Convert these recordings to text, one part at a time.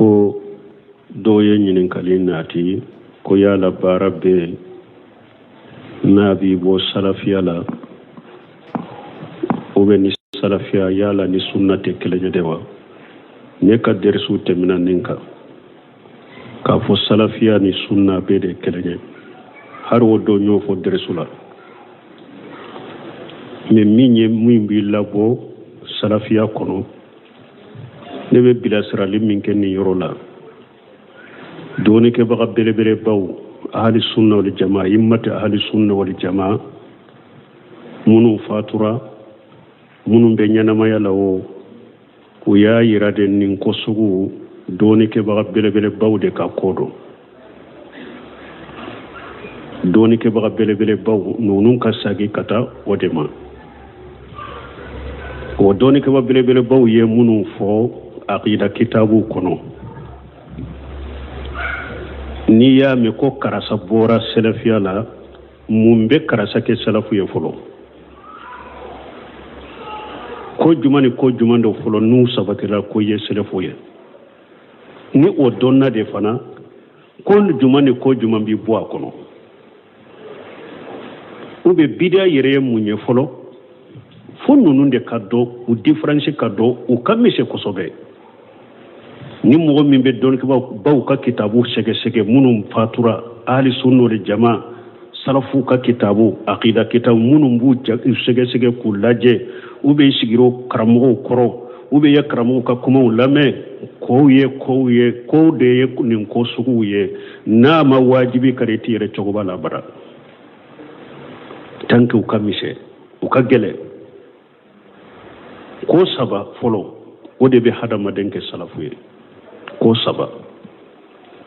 ko do ye ɲininkali naati ko yala baara bɛ n'a b'i bɔ salafiya la ou bien ni salafiya yala ni sunna tɛ kelen ye de wa? ne ka dɛrisu tɛmɛna nin kan k'a fɔ salafiya ni sunna bɛɛ de kelen ye, hari o don y'o fɔ dɛrisu la. mais min b'i labɔ salafiya kɔnɔ, ne bɛ bilasirali min kɛ nin yɔrɔ la, dɔɔnikɛbaga belebelebaw ahli sunna wal jamaa, immati ahli sunna wal jamaa minnu fatura, minnu bɛ ɲɛnamaya la o y'a yira de nin ko sugu dɔɔnikɛbaga belebelebaw de ka ko don. dɔɔnikɛbaga belebelebaw ninnu ka sagi ka taa o de ma. o dɔɔnikɛbaga belebelebaw ye minnu fɔ aqida kitabu kɔnɔ. n'i y'a mɛn ko karasa bɔra salafiya la, mun bɛ karasa kɛ salafu ye fɔlɔ? ko juma ni ko juma dɔ fɔlɔ n'u sabatira ko ye salafu ye. ni o dɔnna de fana, ko juma ni ko juma b'i bɔ a kɔnɔ. u bɛ bidiya yɛrɛ ye mun ye fɔlɔ? fo ninnu de ka dɔn, u différence ka dɔn, u ka misɛn kosɛbɛ. ni mɔgɔ min bɛ dɔnnikɛbaw ka kitabu sɛgɛsɛgɛ minnu fatura, ahli sunna wal jamaa, salafu ka kitabu, aqida kitabu minnu b'u sɛgɛsɛgɛ k'u lajɛ, u bɛ sigiro karamɔgɔw kɔrɔ, u bɛ ye karamɔgɔw ka kumaw lamɛn, kow de ye nin ko suguw ye, n'a ma wajibi ka i t'i yɛrɛ cogoba la bara. tant que u ka misɛn, u ka gɛlɛn. ko saba fɔlɔ, o de bɛ hadamaden kɛ salafu ye. ko saba.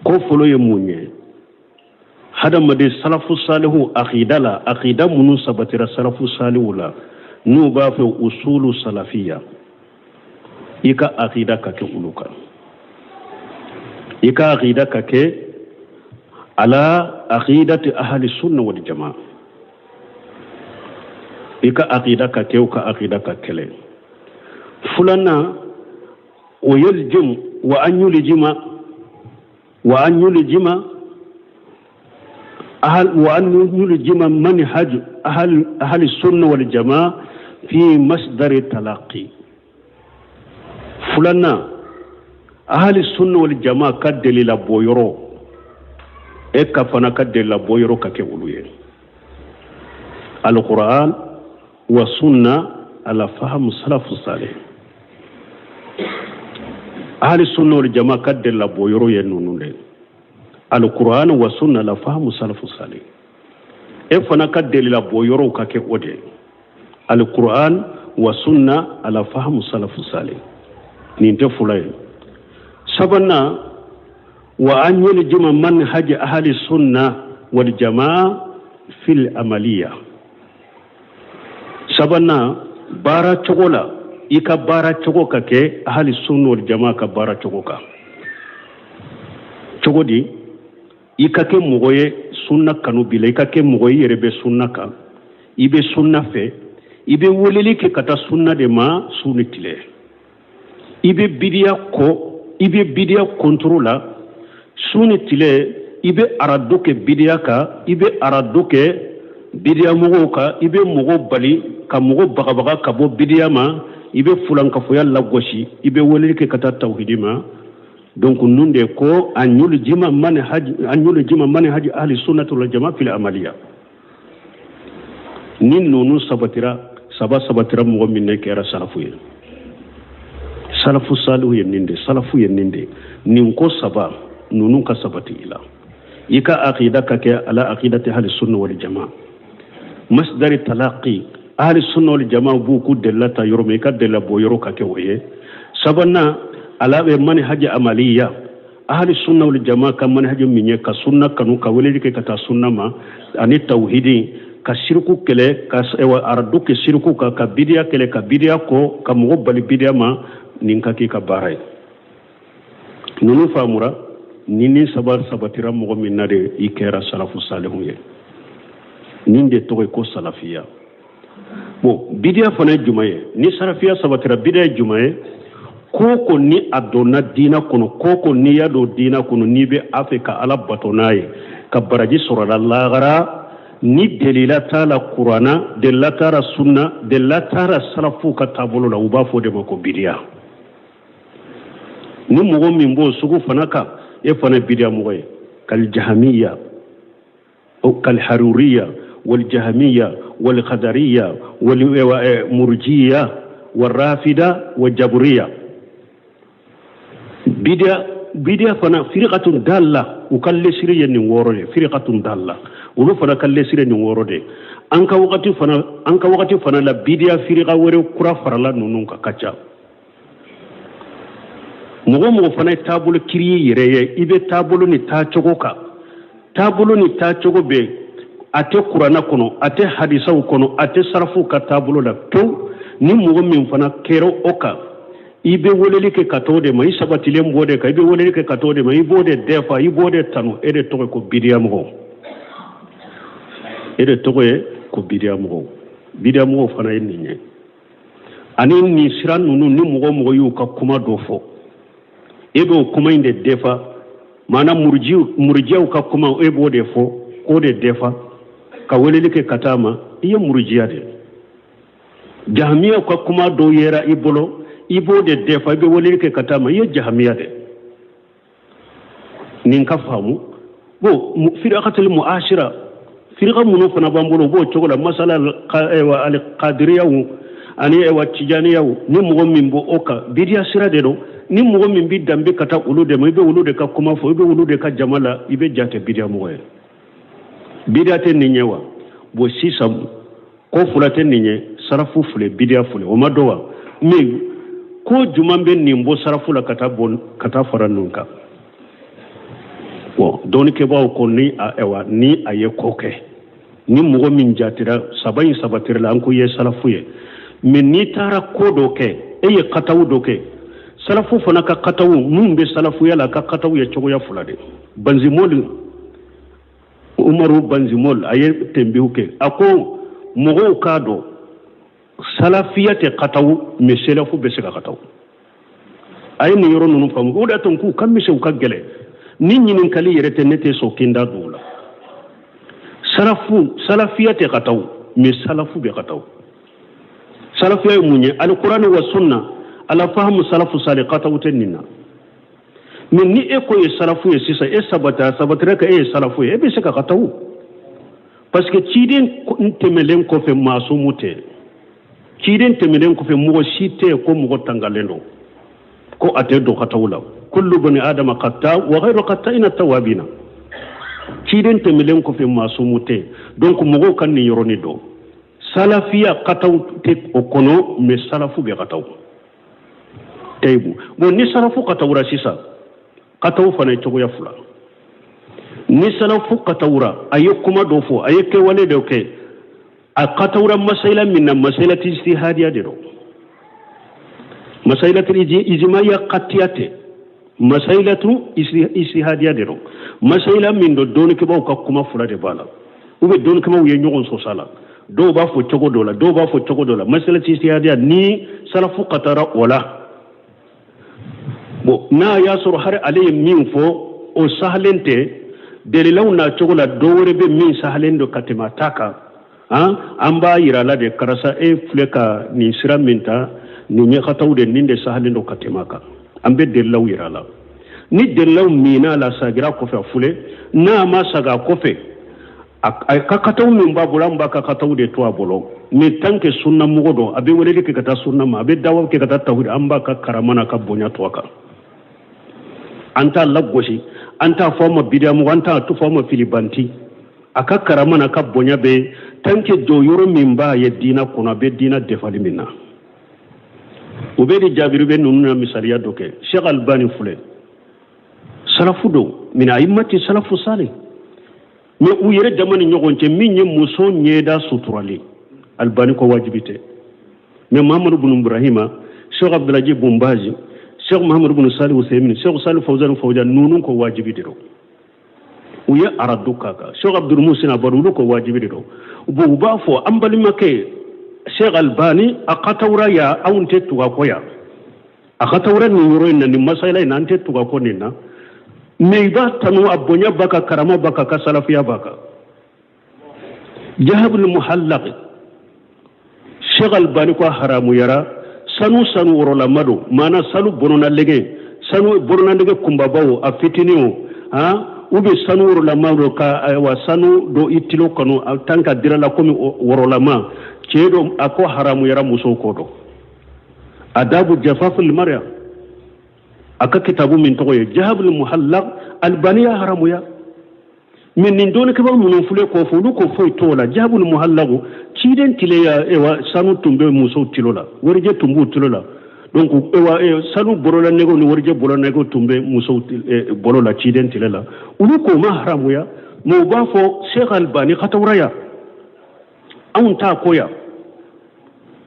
ko fɔlɔ ye mun ye? hadamaden salafu salihu aqida la, aqida minnu sabatira salafu salihu la, n'u b'a fɛ usulu salafiya, i ka aqida ka kɛ olu kan. i ka aqida ka kɛ ala aqidati ahli sunna wal jamaa. i ka aqida ka kɛ u ka aqida ka kɛlɛ. fulana o yalzim wa an yuljima manhaj ahli sunna wal jamaa fi masdar talaqi. fulana ahli sunna wal jamaa ka delila boyoro e ka fana ka delila boyoro ka kɛ olu ye. alquran wa sunna ala fahmu salafu salih. ahli sunna wal jamaa ka delila boyoro ye nunu le. alquran wa sunna ala fahmu salafu salih. e fana ka delila boyoro ka kɛ o de. alquran wa sunna ala fahmu salafu salih. nin tɛ fula ye. sabanna wa an yuljima manhaj ahli sunna wal jamaa fil amaliya. sabanna baara cogo la, i ka baara cogo ka kɛ ahli sunna wal jamaa ka baara cogo kan. cogo di? i ka kɛ mɔgɔ ye sunna kanu bila, i ka kɛ mɔgɔ ye i yɛrɛ bɛ sunna kan, i bɛ sunna fɛ, i bɛ weleli kɛ ka taa sunna de ma su ni tile. i bɛ bidiya contrôle la su ni tile, i bɛ arado kɛ bidiya kan, i bɛ arado kɛ bidiya mɔgɔw kan, i bɛ mɔgɔ bali ka mɔgɔ bagabaga ka bɔ bidiya ma, i bɛ fulankafoya lagosi, i bɛ weleli kɛ ka taa tawhidi ma. donc nun de ko an yuljima manhaj ahli sunnati wal jamaa fil amaliya. ni nunu sabatira mɔgɔ min ne kɛra salafu ye. salafu salihu ye nin de, salafu ye nin de. nin ko saba nunu ka sabati i la. i ka aqida ka kɛ ala aqidati ahli sunna wal jamaa. masdari talaqi, ahli sunna wal jamaa b'u ku delata yɔrɔ min, i ka dela bɔ yɔrɔ ka kɛ o ye. sabanna ala bɛ manhaj amaliya, ahli sunna wal jamaa ka manhaj min ye ka sunna kanu, ka weleli kɛ ka taa sunna ma, ani tawhidi, ka shirku kɛlɛ, ka aradu kɛ shirku kan, ka bidiya kɛlɛ, ka bidiya kɔ, ka mɔgɔ bali bidiya ma. nin ka k'i ka baara ye. ninnu faamura, ni sabatira mɔgɔ min na de i kɛra salafu salihu ye. nin de tɔgɔ ye ko salafiya. bon bidiya fana ye jumɛn ye? ni salafiya sabatira, bidiya ye jumɛn ye? koko ni adona dina kono koko ni yado dina kono ni be afrika ala batonaye ka baraji surala lagara ni delila tala qur'ana delila tara sunna delila tara salafu ka tabolo la uba fo de mako bidiya ni mugo min bo sugu fanaka e fana bidiya mugo kal jahmiya o kal haruriya wal jahmiya wal qadariya wal murjiya wal rafida wal jabriya bidiya fana firqatun dalla ukalle siriya ni worode firqatun dalla ulu fana kalle sire ni worode anka wakati fana la bidiya firqa wore kura farala nunun ka kacha mugo fana tabulu kiriye yereye ibe tabulu ni ta chogoka tabulu ni ta chogobe ate qur'ana kono ate hadisa kono ate sarfu ka tabulu la to ni mugo min fana kero oka ibe woleli ke katode mai sabatile mbode ka ibe woleli ke katode mai bode defa ibode tanu ede to ko bidiya mugo ede togoye ko bidiya mugo fana yin ninye ani ni siran nunu ni mugo yu ka kuma do fo ebe kuma inde defa mana murjiu ka kuma ebo de fo ko de defa ka welele ke katama iye murjiya de jahmiya ka kuma do yera ibolo ibo de defa be welele ke katama iye jahmiya de nin ka famu bo firaqatul muashira firqa muno fana bambolo bo chogola masala al qadiriya ani wa tijaniya ni mugo min bo oka bidiya sira de do ni mugo min bi dambe kata ulude mo be ulude ka kuma fo be ulude ka jamala ibe jate bidiya mugo bidiya te ni nyewa bo sisam ko fulate ni nye sarafu fule bidiya fule o madowa mi ko jumambe ni mbo sarafu la kata faranunka wo doni ke bawo ko ni ni aye koke ni mugo min jatira sabayin sabatira la anko ye salafu ye men ni tara ko doke eye katawu doke salafu fana ka katawu mun be salafu yala ka katawu ye chogo ya fulade banzimol umaru banzimol aye tembiuke ako mugo kado salafiyate katawu me salafu be se ka katawu ay ni yoro nunu fam ko da ton ku kam se ka gele nit ñi nin kali yere te nete so kinda dula salafiyate kataw mi salafu be kataw salafiya munye alquran wa sunna ala fahmu salafu saliqatu tenina min ni e ko e salafu e sisa e sabatra ka e salafu e be se ka kataw parce que ciden temelen ko fe masumute ciden temelen ko fe mo site ko mo tangalendo ko ate do katawla kullu bani adama qatta wa ghayru qatta'ina tawabina ciden temilen ko fe masumute donc mogo kan ni yoroni do salafiya qataw te okono me salafu be qataw taybu bon ni salafu qatawra sisa qataw fana chogo ya fula ni salafu qatawra ayukuma do fo ayeke wale do ke a qatawra masaila minna masailati ijtihadiyya de do masailatu ijma'iyya qatiyate masailatu ijtihadiyya de do masaila min do don ke baw ka kuma fula de bala ube don ke maw ye nyogon so sala do ba fo chogo dola masailatu ijtihadiyya ni salafu qatara wala bo na yasur har alayhim min fo o sahlente delilaw na chogo la do wore be min sahlendo katima taka amba yirala de karasa e fleka ni siraminta ni nyaka tawde ninde sahlendo katimaka ambe delilaw yirala ni delilaw mina la sagira ko fe fule na ma saga ko fe ka kataw min babula mbaka kataw de to abolo ni tanke sunna mugodo abe wele ke kata sunna ma abe dawa ke kata tawhid amba ka karamana ka bonya to aka anta laggoshi anta foma bidamu anta to foma filibanti aka karamana ka bonya be tanke do yoro min ba ye dina kuna be dina defali minna ubedi jabiru be nunna misaliya doke Sheikh Albani fule salafu do min aimati salafu salih me u yere jamani nyogonte minye muso nyeda suturali Albani ko wajibite me Muhammad ibn Ibrahima Sheikh Abdulaji Bombaji Sheikh Muhammad ibn Salih Usaymin Sheikh Salih Fawzan nunun ko wajibite do uya araduka ka Sheikh Abdul Musin abaru ko wajibite do bu ba fo ambali make Sheikh Albani aqatawra ya aunte tuwa koya akatawra ni yoro ina ni masaila ina ante tuga konina meiba tanu abonya baka karama baka ka salafiya baka jahabul muhallaq shagal bani ko haramu yara sanu woro la mado mana sanu bonona lege kumbabawo afitiniwo ube sanu woro la mado ka wa sanu do itilo kanu tanka dirala komi woro la ma cedo ako haramu yara muso kodo adabu jafaful marya aka kitabu min togoye jahabul muhallaq albaniya haramu ya min nin doni kaba mun fule ko fulu ko foy tola jahabul muhallaq ciden tileya ewa sanu tumbe muso tilola warje tumbu tilola donc ewa sanu borola nego ni warje borola nego tumbe muso borola ciden tilela ulu ko ma haramu ya mo bafo sheikh albani khatawraya an ta koya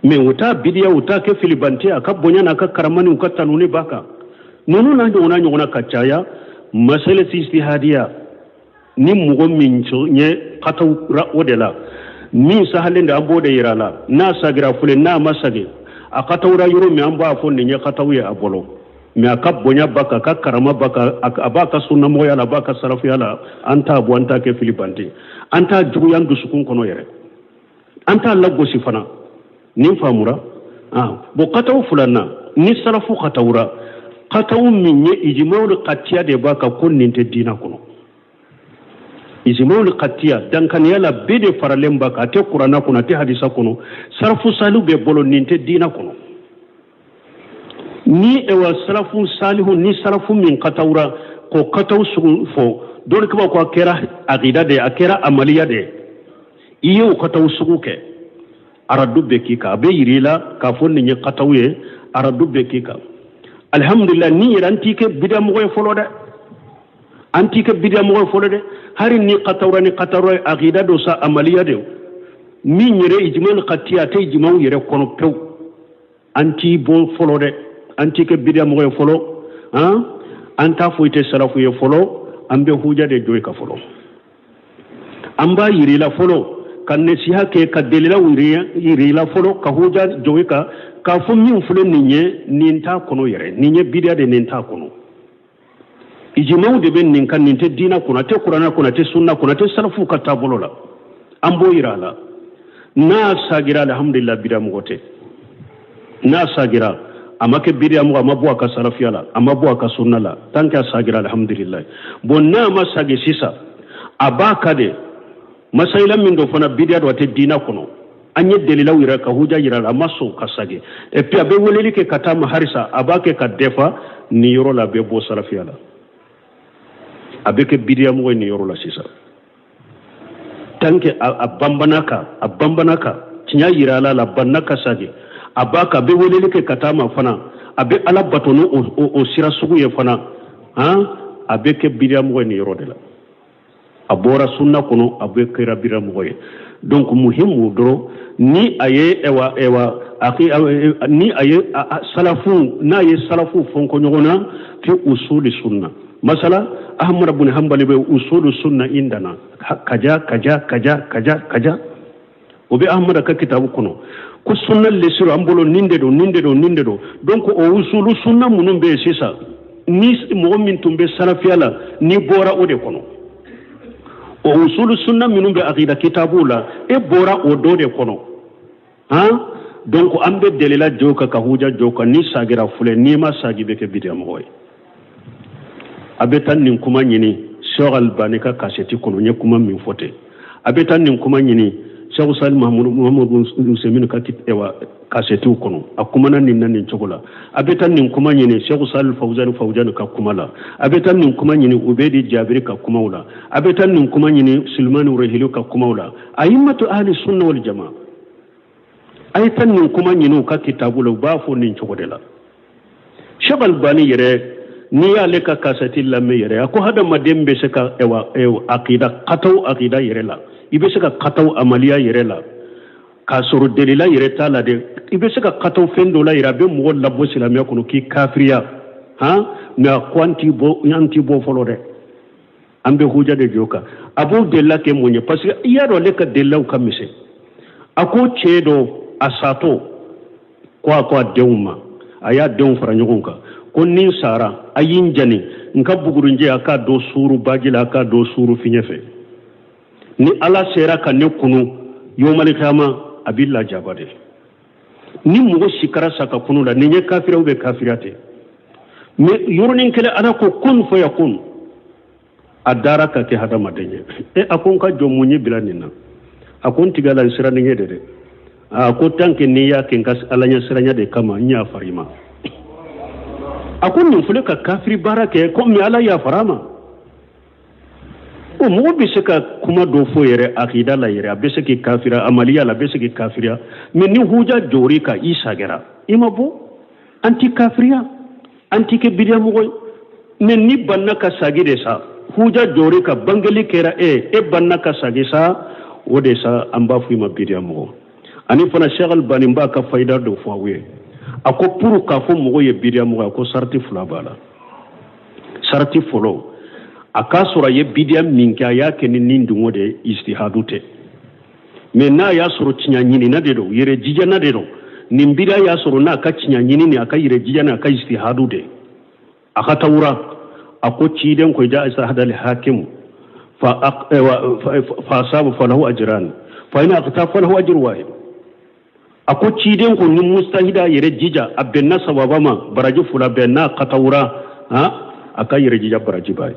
me wuta bidiya wuta ke filibanti aka bonya na ka karamani uka tanuni baka nonu na jona nyona kacaya masale istihadiya ni mugo mincho nye katawra odela min sahalen da abode yirala na sagira fule na masage akatawra yoro mi amba afon ni nye katawiya abolo me aka bonya baka ka karama baka abaka sunna moya la baka salafu yala anta abu anta ke filibanti anta jugu yandu sukun kono yere anta laggo sifana nin famura bo kataw fulana ni salafu katawra kataw minye ijimawul qatiya de baka konninte dina kono ijimawul qatiya dankan yala bede faralem baka te qur'ana kono te hadisa kono salafu salu be bolo ninte dina kono ni ewa salafu salihu ni salafu min katawra ko kataw sugu fo don ko ko akera aqida de akera amaliya de iyo kataw sugu ke aradu bekika abe yirila ka fonni ni qatawye aradu bekika alhamdulillah ni rantike bidam moy folo de antike bidam moy folo de hari ni qatawra aqida do sa amaliya de mi nyire ijmal qatiya tay jimaw yere kono pew anti bo folo de antike bidam moy folo anta foite salafu ye folo ambe huja de joy ka folo amba yirila folo kanne siha ke ka delila yirila folo ka huja joy ka fo min fule ninta kono yere ninye bidia de ninta kono ijimaw de ben nin kan ninte dina kono te qur'ana kono te sunna kono te salafu ka tabolola ambo yirala na sagira alhamdulillah bidia mogote na sagira amake bidia mo amabu aka salafiyala amabu aka sunna la tanka sagira alhamdulillah bonna masage sisa abaka de masaila min do fana bidia do te dina kono anye delila wira ka huja yira la maso kasage et puis abe weleli ke katama harisa abake ka defa ni yoro la be bo salafia la abeke bidia mo ni yoro la sisa tanke abambanaka tinya yira la banaka sage abaka be weleli ke katama fana abe ala batono o sira sugu ye fana abeke bidia mo ni yoro de la abora sunna kono abe kira bira mo ye donc muhimu doro ni aye ewa ni aye salafu na ye salafu fonko nyogona fi usul sunna masala ahmad ibn hanbali be usul sunna indana kaja obe ahmad ka kitabu kono ko sunna lesiru ambolo ninde do donc o usul sunna munum be sisa ni mo min tumbe salafiyala ni bora ode kono o usulu sunna minum be aqida kitabula e bora o dode kono donc ambe delela joka ka huja joka ni sagira fule ni ma sagibe ke bidam hoy abetan nin kuma nyini shogal banika kaseti kono nye kuma min fote abetan nin kuma nyini shaw sal muhammad muslimin ka ewa kaseti kono akuma nan nin chokola abetan nin kuma nyini shaw sal fawzan ka kumala abetan nin kuma nyini ubedi jabiri ka kumawla abetan nin kuma nyini sulman urhilu ka kumawla ayimmatu ahli sunna wal jamaa aytan nin kuma nyini ka kitabula ba fo nin chokodela shabal bani yere ni ya leka kaseti la me yere ko hada madembe se ka ewa aqida yere la ibe se ka qataw amaliya yere la ka soro delila yere tala de ibe se ka qataw fendo la yere be mo labo silamiya kono ki kafriya na kwanti bo yanti bo folode ambe huja de joka abu della ke monye parce que yaro leka della o kamise ako chedo asato kwa deuma aya den fara ɲɔgɔn kan ko nin sara a yin jani nka bugurunjɛ a ka do suuru baji la a ka do suuru fiɲɛ fɛ ni ala sera ka ne kunu yomali kiyama a b'i lajaba de ni mɔgɔ si kɛra sa ka kunu la nin ye kafira ou bien kafiriya tɛ mais yɔrɔnin kelen ala ko kun fɔ yakun a dara ka kɛ hadamaden ye a ko n ka jɔ mun ye bila nin na a ko n tigala n siranin ye de dɛ a ko tant que n'i y'a kɛ n ka ala ɲɛ siranya de kama n y'a fara i ma a ko nin filɛ ka kafiri baara kɛ ko mais ala y'a fara ma o mɔgɔ bɛ se ka kuma dɔ fɔ yɛrɛ akida la yɛrɛ a bɛ se k'i kafira amaliya la a bɛ se k'i kafiriya mais ni huja jɔr'i kan i sagɛra i ma bɔ an ti kafiriya an ti kɛ bidiya mɔgɔ ye mais ni banna ka sagi de sa huja jɔr'i kan bangeli kɛra e banna ka sagi sa o de sa an b'a fɔ i ma bidiya mɔgɔ ani fana Sheikh Albani b'a ka fayida dɔ fɔ aw ye a ko pour k'a fɔ mɔgɔ ye bidiya mɔgɔ a ko sarati fila b'a la sarati fɔlɔ a k'a sɔrɔ a ye bidiya min kɛ a y'a kɛ ni nin dungo de ye ijtihadu tɛ mais n'a y'a sɔrɔ tiɲɛ ɲinina de don yɛrɛ jijana de don nin bidiya y'a sɔrɔ n'a ka tiɲɛ ɲinini a ka yɛrɛ jijana a ka ijtihadu de a ka tawura a ko ciden ko ja isa hadal hakim fa asabu falahu ajran fa ina aqta falahu ajr wahid a ko ciden ko ni mustahida yɛrɛ jija a bɛnna sababa ma baraji fula bɛnna katawura a ka yɛrɛ jija baraji baye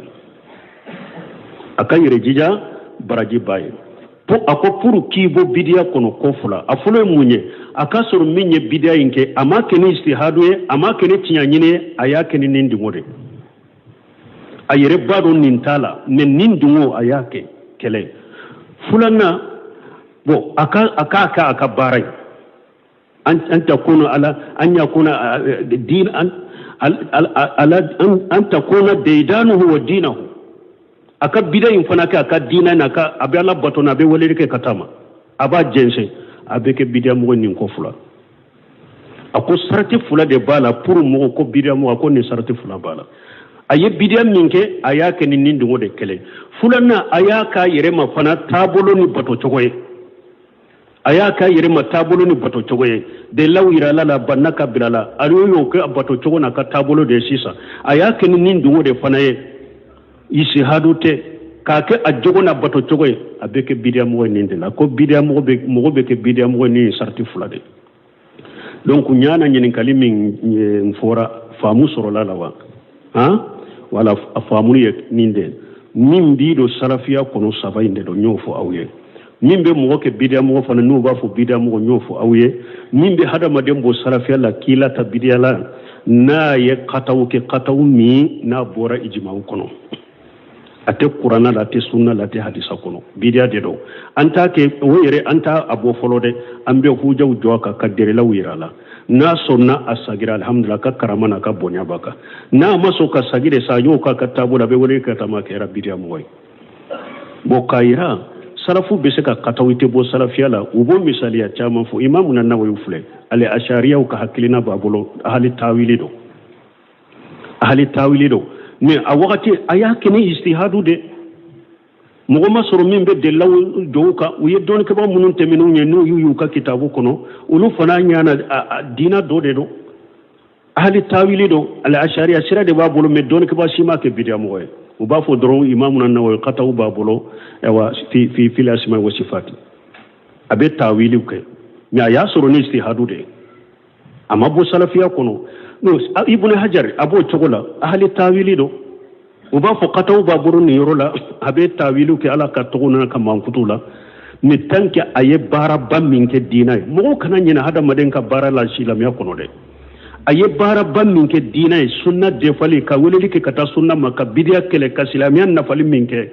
a ka yɛrɛ jija baraji baye a ko pour k'i bɔ bidiya kɔnɔ ko fula a fɔlɔ ye mun ye a ka sɔrɔ min ye bidiya in kɛ a ma kɛ ni ijtihadu ye a ma kɛ ni tiɲɛ ɲini ye a y'a kɛ ni nin dungo de a yɛrɛ b'a dɔn nin t'a la mais nin dungo a y'a kɛ kɛlɛ filanan bon a k'a kɛ a ka baara ye أن تكون على أن يكون الدين أن تكون ديدانه ودينه أكاد بداية فناك أكاد ديننا أبي الله بطن أبي وليك كتاما أبا جنسي أبي كبداية مغنين كفلا أكو سرتي فلا دبالا pour مغو كو بداية مغو أكو نسرتي فلا بالا أيه بداية منك أيه كنين دمو دكلي فلنا أيه كا يرما فنا تابولوني بطو چوكوي aya ka yire matabolo ni bato chogo ye de lawira la banna ka bilala ariyo yo ke bato chogo na ka tabolo de sisa aya ke ni ndungo de fana ye isi hadute ka ke ajogo na bato chogo ye abeke bidia mo ni ndela ko bidia mo be ke bidia mo ni sarti fulade donc nyana nyin kalimi mfora famu soro la wa wala famu ye ninde min bido salafiya kono sabainde do nyofo awye min be mɔgɔ kɛ bidiya mɔgɔ fana n'u b'a fɔ bidiya mɔgɔ y'o fɔ aw ye min be hadamaden bɔ salafiya la kila ta bidiya la n'a ye kataw kɛ kataw min n'a bɔra ijmaw kɔnɔ a tɛ kuranna la a tɛ sunna la a tɛ hadisa kɔnɔ bidiya de don an t'a kɛ o yɛrɛ an t'a a bɔ fɔlɔ dɛ an bɛ hujaw jɔ a kan ka dɛrɛlaw yira la n'a sɔnna a sagira alhamdulillah ka karama na ka bonya b'a kan n'a ma sɔn ka sagi de sa y'o ka taabolo a bɛ wele ka taama kɛra bidiya mɔgɔ ye bon k'a yira salafu be se ka katawite bo salafiya la u bo misaliya caman fo imamu na nawawi filɛ ale ashariyaw ka hakilina b'a bolo ahli tawili do mais a wagati a y'a kɛ ni ijtihadu de mɔgɔ ma sɔrɔ min bɛ delilaw jɔw kan u ye dɔɔnikɛbaw minnu tɛmɛnenw ye n'u y'u ka kitabu kɔnɔ olu fana ɲana diina dɔ de don ahli tawili do ale ashariya sira de b'a bolo mais dɔɔnikɛba si ma kɛ bidiya mɔgɔ ye u b'a fɔ dɔrɔn imamu na nawawi kataw b'a bolo fi lasma wa sifati a bɛ tawiliw kɛ mais a y'a sɔrɔ ni ijtihadu de a ma bɔ salafiya kɔnɔ ibn hajar a b'o cogo la ahli tawili do u b'a fɔ kataw b'a bolo nin yɔrɔ la a bɛ tawiliw kɛ ala ka tɔgɔ na ka mankutu la mais tant que a ye baaraba min kɛ diina ye mɔgɔw kana ɲinɛ hadamaden ka baara la silamɛya kɔnɔ dɛ a ye baaraba min kɛ diina ye sunna defali ka weleli kɛ ka taa sunna ma ka bidiya kɛlɛ ka silamɛya nafali min kɛ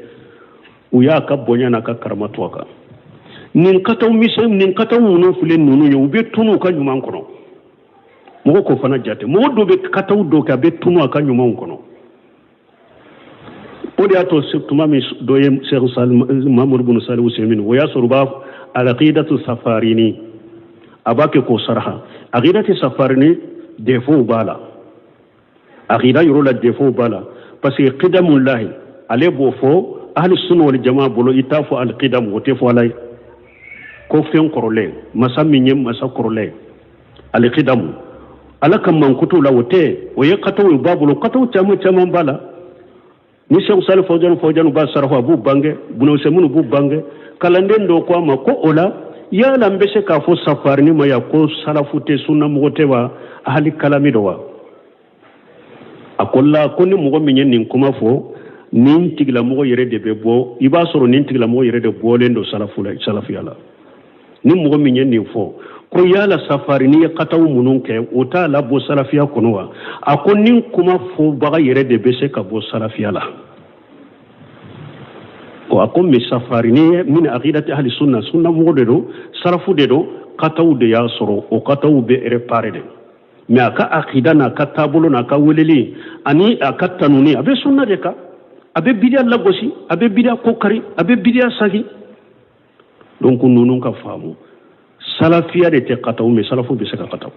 u y'a ka bonya n'a ka karama to a kan nin kataw minnu filɛ ninnu ye u bɛ tunu u ka ɲuman kɔnɔ mɔgɔ k'o fana jate mɔgɔ dɔ bɛ kataw dɔ kɛ a bɛ tunu a ka ɲumanw kɔnɔ o de y'a to tuma min dɔ ye Sheikh Mahamadu bin Salihu Usaimin o y'a sɔrɔ u b'a al-aqidatu safarini a b'a kɛ k'o sarha aqidatu safarini défaut b'a la aqida yɔrɔ la défaut b'a la parce que qidamullahi ale b'o fɔ ahli sunna wal jamaa bolo i t'a fɔ al-qidam o tɛ fɔ ala ye ko fɛn kɔrɔlen masa min ye masa kɔrɔlen al-qidamu ala kam man kutu la wote o ye kataw babulo kataw chama bala ni Cheikh Salih Fawzan ba sarfa bu bange buno semunu bu bange kalanden do ko ma ko ola ya la mbese ka fo safar ni ma ya ko salafute sunna mogote wa ahli kalami do wa akolla konni mogo minyen nin kuma fo nin tigla mogo yere de be bo iba soro nin tigla mogo yere de bo lendo salafiyala nin mogo minyen nin fo ko yala safari ni kataw munun ke ota la bo salafiya kono wa akonni kuma fo baga yere de be se ka bo salafiyala ko akom mi safari ni min aqidati ahli sunna mogo de do salafu de do kataw de ya soro o kataw be repare de mais aka aqida na katabulo na ka weleli ani akatanuni abe sunna de ka abe bidia lagosi abe bidia kokari abe bidia sagi donc nunun ka famu salafiya de te kataw me salafu be saka kataw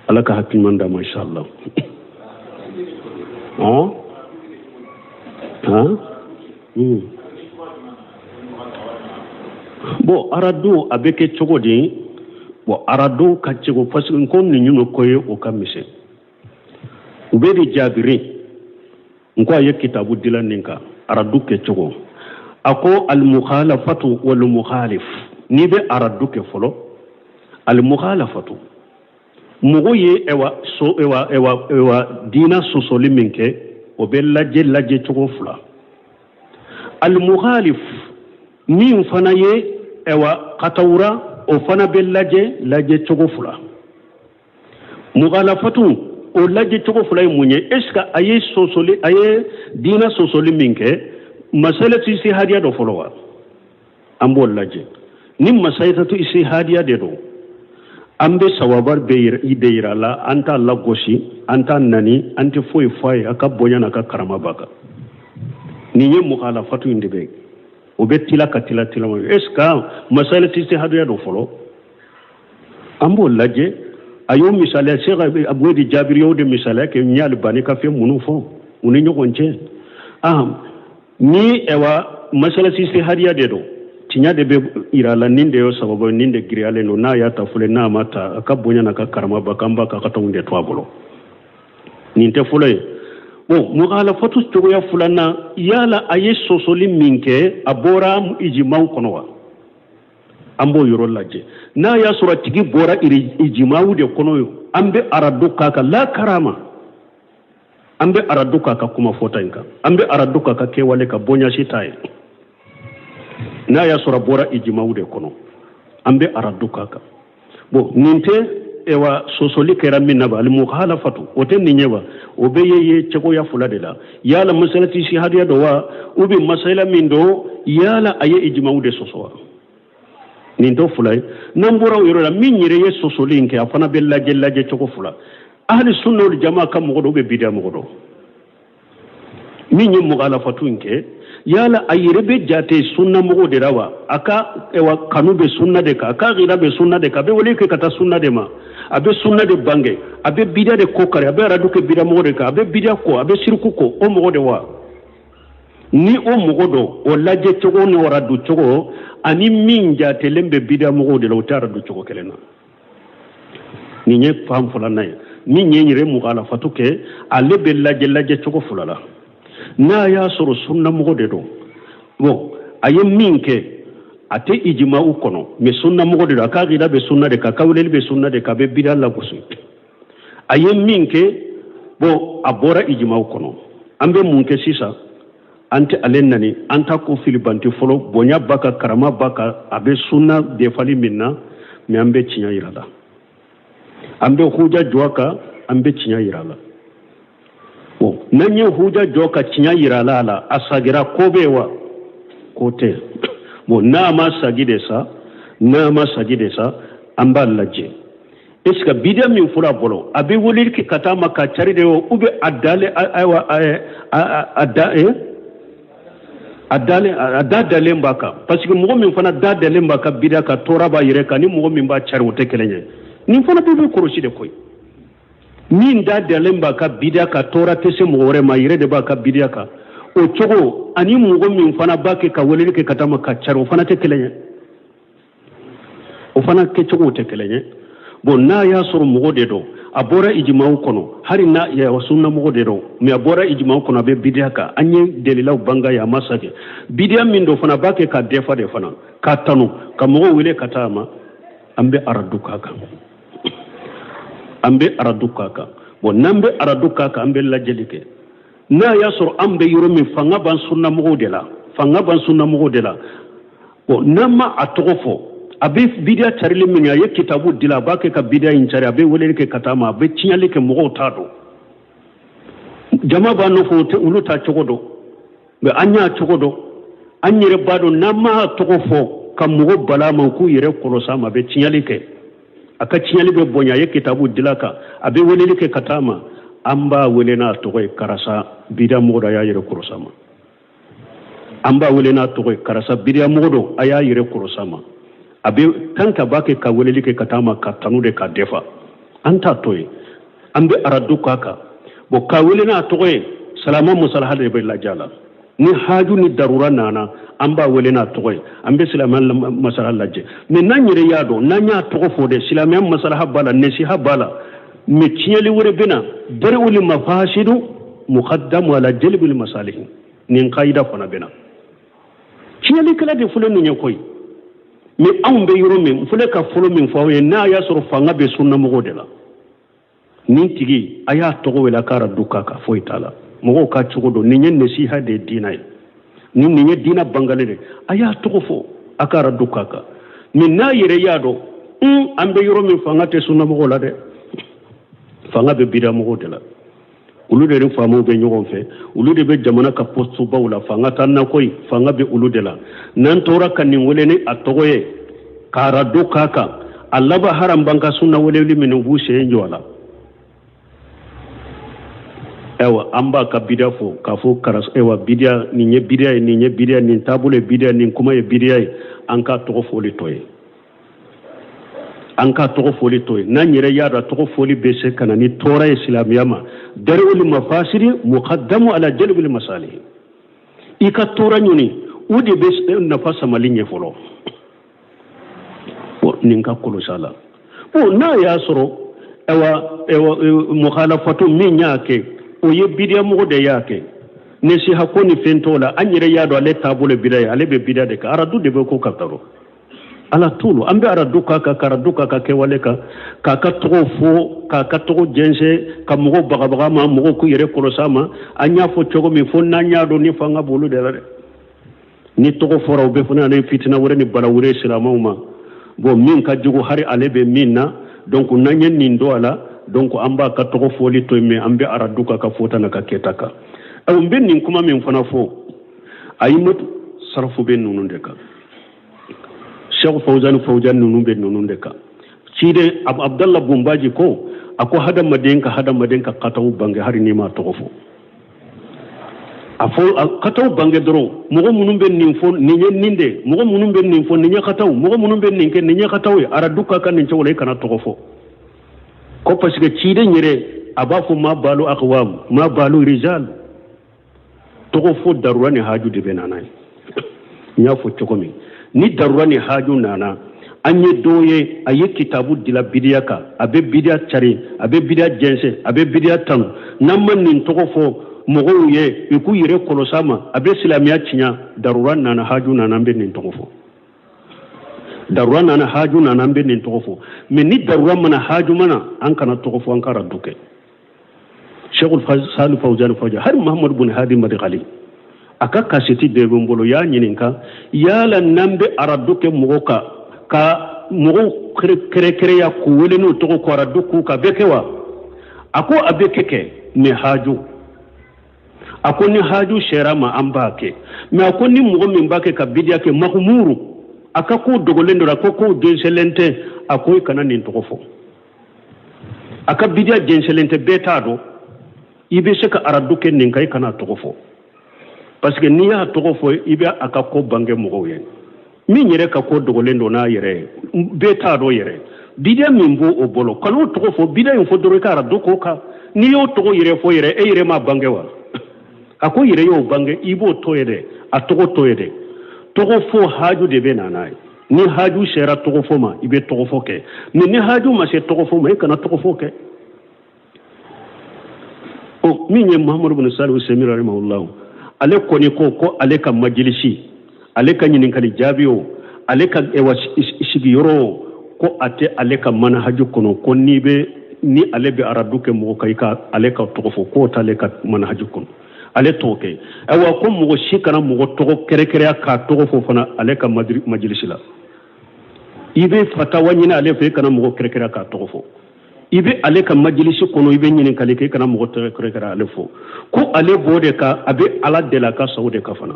ala ka hakki manda ma insha Allah bo aradu abeke chogodi bo aradu ka chego parce que kon ni nyuno koye o kamise ubedi jabiri nko aye kitabu dilan ninka aradu ke chogo ako al mukhalafatu wal mukhalif ni be aradu ke folo al mukhalafatu mugoye ewa dina sosoli minke o be laje chogo fula al mukhalif min fana ye ewa katawura o fana be laje chogo fula mukhalafatu o laje chogo fula munye eska aye sosoli aye dina sosoli minke masala ti si hadiya do folowa ambo laje nim masaitatu isi hadiya de do ambe sawabar beira la anta lagoshi anta nani anti foi aka bonya na ka karama baka niye mukhalafatu indibe obetila katila mo eska masala ti si hadiya do folo ambo laje ayo misale Cheikh Abouedi Jabir yo de misale ke nyaal bani ka fe munu fo uni nyogonche ni ewa masala si hadiya de do tinya de be irala ninde yo sababu ninde griale no na ya tafule na mata akabonya na ka karama bakamba ka katonde twabolo ninte fule bo mukhalafatu to ya fulana yala aye sosoli minke abora ijimau konowa ambo yoro laje na ya sura tigi bora ijimau de konoyo ambe araduka ka la karama ambe araduka ka kuma fota inka ambe araduka ka kewale ka bonya shitaye na ya sura bora ijimau de kono ambe araduka ka bo ninte ewa sosoli kera minna ba al mukhalafatu oten ni nyewa obeye chego ya fulade la yala masalati si hadiya do wa ubi masala min do yala aye ijma'u de sosowa nin do fulay nambura yoro la min yire ye sosoli nke afana bella je chego fula ahli sunna wal jamaa kam mo do be bidia mo do min yi mukhalafatu nke yala ayire be jate sunna mo de rawa aka ewa kanu be sunna de ka aka gira be sunna de ka be wole ke kata sunna de ma abe sunna de bange abe bidia de kokare abe radu ke bidia mo de ka abe bidia ko abe shirku ko o mo de wa ni o mo do o laje chogo ni waradu chogo ani min jate lembe bidia mo de la utara du chogo kelena ni nye fam fulana ni nye nyire mukhalafatu ke ale be laje chogo fulala na ya soro sunna mo de do bo aye minke ate ijma'u kono me sunna mo de aka gida be sunna de ka kawlel be sunna de ka be bidalla gusu aye minke bo abora ijma'u kono ambe munke sisa ante alennani anta ko filibanti folo bonya baka karama baka abe sunna de fali minna me ambe cinya irala ambe huja joaka ambe cinya irala nanye huja joka cinya irala la asagira kobewa kote bo nama sagide sa amba laje eska bidia min fura bolo abi wolir ki katama ka charide o ube adale aywa adale mbaka parce que mo min fana dadale mbaka bidia ka toraba yire ka ni mo min ba chari wote kelenye ni fana bibi koroshi de koy min dadale mbaka bidia ka tora tese mo wore ma yire de baka bidia ka o chogo ani mugo min fana bake ka welele ke katama ka charo fana te kelenye o fana ke chogo te kelenye bon na ya soro mogo de do abora ijma'u kono hari na ya sunna mogo de do me abora ijma'u kono be bidia ka anye delilaw banga ya masake bidia min do fana bake ka defa de fana ka tanu ka mogo wile katama ambe araduka ka ambe araduka ka bon nambe araduka ka ambe lajelike na ya soro ambe yoro min fanga ban sunna mogo de la fanga ban sunna mogo de la bon nama atogofo abe bidia charili min ya kitabu dila bake ka bidia inchari abe wele ke katama abe chinyali ke mogo tado jama ba no fo te uluta chogodo be anya chogodo anyire bado nama togofo ka mogo bala man ku yire kolosama be chinyali ke aka chinyali be bonya ye kitabu dila ka abe wele ke katama amba wele na togoy karasa bidia mogo da ya yire kolosama amba wele na togoy karasa bidia mogo do aya yire kolosama abe tanka bake ka weleli ke katama ka tanude ka defa anta toy ambe aradu kaka bo ka welena toy salama musalaha de be la jala ni haju ni darura nana amba welena toy ambe salama masalaha laje me nanyire yado nanya to fo de salama masalaha bala nesi habala me tieli wore bena dare uli mafasidu muqaddam ala jalbil masalih nin qaida fona bena tieli kala de fulo ni nyakoy mi ambe yoro min fule ka folo min fawe na ya soro fanga be sunna mogo de la nin tigi aya togo wela kara duka ka fo itala mogo ka chugodo ninye nesiha de dinai ninye dina bangale de aya togo fo akara duka ka min na yere yado ambe yoro min fanga te sunna mogo la de fanga be bida mogo de la ulu de famo be nyogon fe ulu de be jamana ka postu bawla fanga tan na koy fanga be ulu de la nan tora kan ni wole ni atogoye kara do kaka Allah ba haram banka sunna wole li min bushe njola ewa amba ka bida fo ka fo karas ewa bidia ni nye bidia ni tabule bidia ni kuma ye bidia anka togo foli toye anka togo foli toy nan yere yada togo foli be se kana ni tora islamiyama darul mafasiri muqaddamu ala jalbil masalih ika tora nyuni udi be na fasa malinye folo ninka kolo sala o na ya soro ewa mukhalafatu min yake o ye bidia mo de yake ne si hakoni fentola anyere yado ale tabule bidaya ale be bidaya de ka aradu de be ko kataro ala tulu ambe araduka ka karaduka ka kewaleka ka togo ka togo jense ka mugo bagabaga ma mugo ku yere kolosama anya fo chogo mi fo nanya do ni fanga bolu de la ni togo fora be fona ne fitina wore ni bala wure silamuma bo min ka jugo hari alebe minna donc nanya ni ndo ala donc amba ka togo foli to me ambe araduka ka fota na ka ketaka aw ben nin kuma min fana fo ayimut sarfu ben nunu de ka Sheikh Fawzan nunu be nunu de ka cide Abdallah Bumbaji ko ako hada madenka kataw bange hari ni ma togofo afo kataw bange doro mogo munum be nin fo ninye ninde mogo munum be nin fo ninye kataw mogo munum be ninke ninye kataw ara duka kan nin chawle kana togofo ko parce que cide nyere abafo ma balu aqwam ma balu rijal togofo darwani haju de benanai nya fo chokomi ni darwani haju nana anye doye aye kitabu dila bidiyaka abe bidiya chari abe bidiya jense abe bidiya tanu namman nin togofo mogo ye iku yire kolosama abe silamiya chinya daruran nana haju nana be nin togofo daruran nana haju nana be nin togofo me ni daruran mana haju mana an kana togofo an kara duke Sheikhul Salih Fawzan har Muhammad bin Hadi Madghali aka kaseti de gombolo ya nyininka yala nambe araduke mogoka ka mogo kere ya kuwele no to ko araduku ka bekewa ako abekeke ne haju ako ni haju sherama ambake me ako ni mogo min bake ka bidia ke mahmuru aka ko dogolendo ra ko denselente ako kana nin togofo aka bidia denselente betado ibe seka araduke nin kai kana togofo parce que ni ya togofo ibe aka ko bange mogo yen min yere ka ko dogolendo na yere betado yere bidia min bo obolo kalo togofo bidia info doro ka araduko ka ni yo togo yere fo yere e yere ma bange wa ako yere yo bange ibo toyede a togo toyede togo fo haju de benanai ni haju sera togofo ma ibe togofo ke mais ni haju ma se togofo ma kana togofo ke o min ye Muhammad ibn Salih Usaimi rahimahullah ale koni ko ale ka majlisi ale ka ɲininkali jaabiyo ale ka sigiyɔrɔ ko ate ale ka manhaju kono ko ni ale be aradu ke mo kai ka ale ka togofo ko ta ale ka manhaju kono ale toke awa ko mo shi kana mo togo kere ka togofo fana ale ka majlisi la ibe fatawa ɲina ale fe kana mo kere ka togofo ibe ale ka majlisi kono ibe ɲininkali ke kana mo kere ale fo ko ale bode ka abe ala dela ka saude ka fana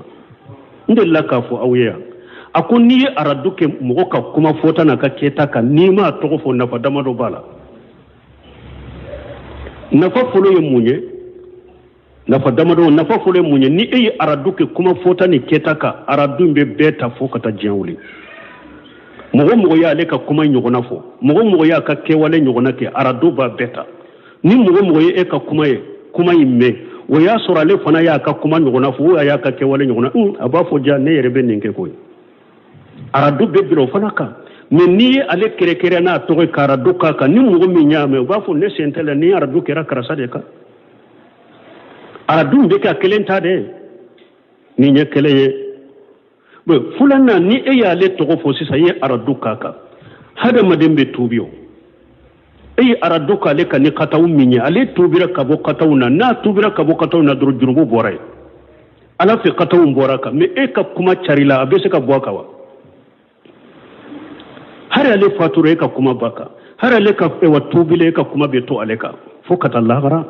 ndella ka fo awya ako ni aradu ke mo ka kuma fota na ka keta ka ni ma togofo na fadama do bala nafa folo ye munye nafa damado nafa folo ye munye ni e aradu ke kuma fota ni keta ka aradu be beta fo kata janwuli mogo ya ale ka kuma nyogona fo mogo ya ka kewale nyogona ke aradu ba beta ni mogo ye e ka kuma yimme o ya sora le fana ya ka kuma nyogona fo ya ka kewale nyogona aba fo ja ne yere be ninke koy aradu be bilo fana ka mais ni ale kere na to ka aradu ka ni mogo mi nyame ba fo ne sentele ni aradu kera karasa de ka aradu be ka kelenta de ni nye keleye be fulana ni e ya le togo fo sisa ye aradu kaka hada madembe tubiyo e aradu ka le kan ni kataw minye ale tubira kabo kataw na tubira kabo kataw na duru jurugo boray ala fi kataw boraka me e ka kuma charila abese ka boaka wa har ale fature ka kuma baka har ale ka e wa tubile ka kuma be to ale ka fo kata lagara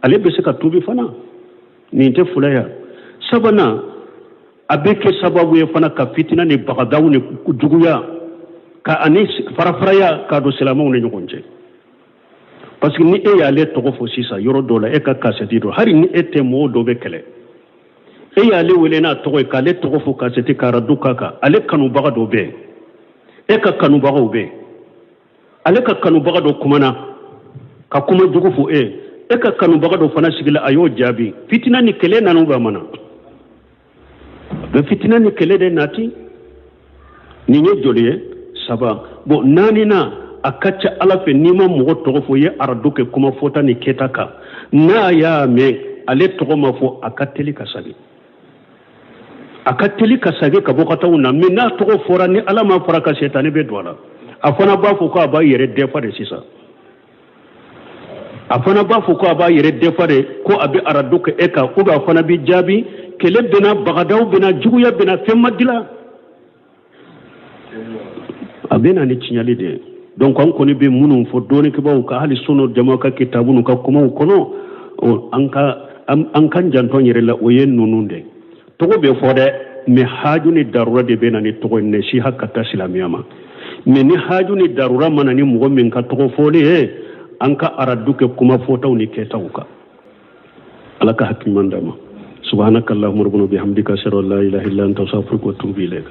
ale bese ka tubi fana ni te fulaya sabana abeke sababu ye fana ka fitina ni bagadaw ni juguya ka ani farafaraya ka do selamaw ni nyogonje parce que ni e ya le togo fo sisa yoro dola e ka kaseti do hari ni ete mo do be kele e ya le wele na togo ka le togo fo kaseti karadu kaka ale kanu bagado be e ka kanu bagado be ale ka kanu bagado kumana ka kuma jugu fo e ka kanu bagado fana sigila ayo jabi fitina ni kele nanu ba mana be fitina ni kele de nati ni nye joliye saba bo nani na akacha ala fe nima mogo togo fo ye aradu ke kuma fota ni ketaka na ya me ale togo ma fo akateli kasagi ka bokata una me na togo fora ni ala ma fora ka setani be dola afana ba fo ko aba yere defa de sisa afana ba fo ko aba yere defa de ko abi aradu ke eka ko ba fana bi jabi kele bena bagadaw bena juguya bena femma dila abena ni chinyali de donc an koni be munum fo doni ke baw ka hali sono jama ka kitabunu ka kuma kono an kan janton yere la o yen nununde togo be fo de me haju ni darura de bena ni togo ne shi hakata islamiyama me ni haju ni darura manani mugo min ka togo fole an ka aradu ke kuma fotaw ni ketawka alaka hakimandama subhanakallahumma rabbana bihamdika ashhadu an la ilaha illa anta astaghfiruka wa atubu ilayk